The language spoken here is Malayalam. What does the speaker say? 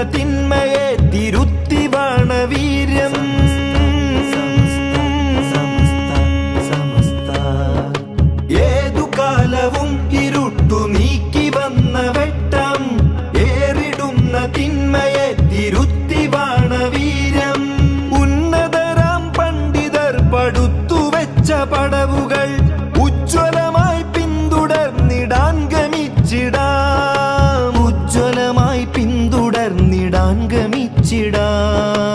തിന്മയെ തിരുത്തി വാണ വീര്യം. ഏതു കാലവും ഇരുട്ടു നീക്കി വന്ന വെട്ടം ഏറിടുന്ന തിന്മയെ തിരുത്തി വാണ വീര്യം. ഉന്നതരാം പണ്ഡിതർ പടുത്തുവെച്ച പടവുകൾ ഉജ്ജ്വലമായി പിന്തുടർന്നിടാൻ ഗമിച്ചിടാം. ഉജ്ജ്വലമായി പിന്തുടർന്നിടാൻ ഗമിച്ചിടാം.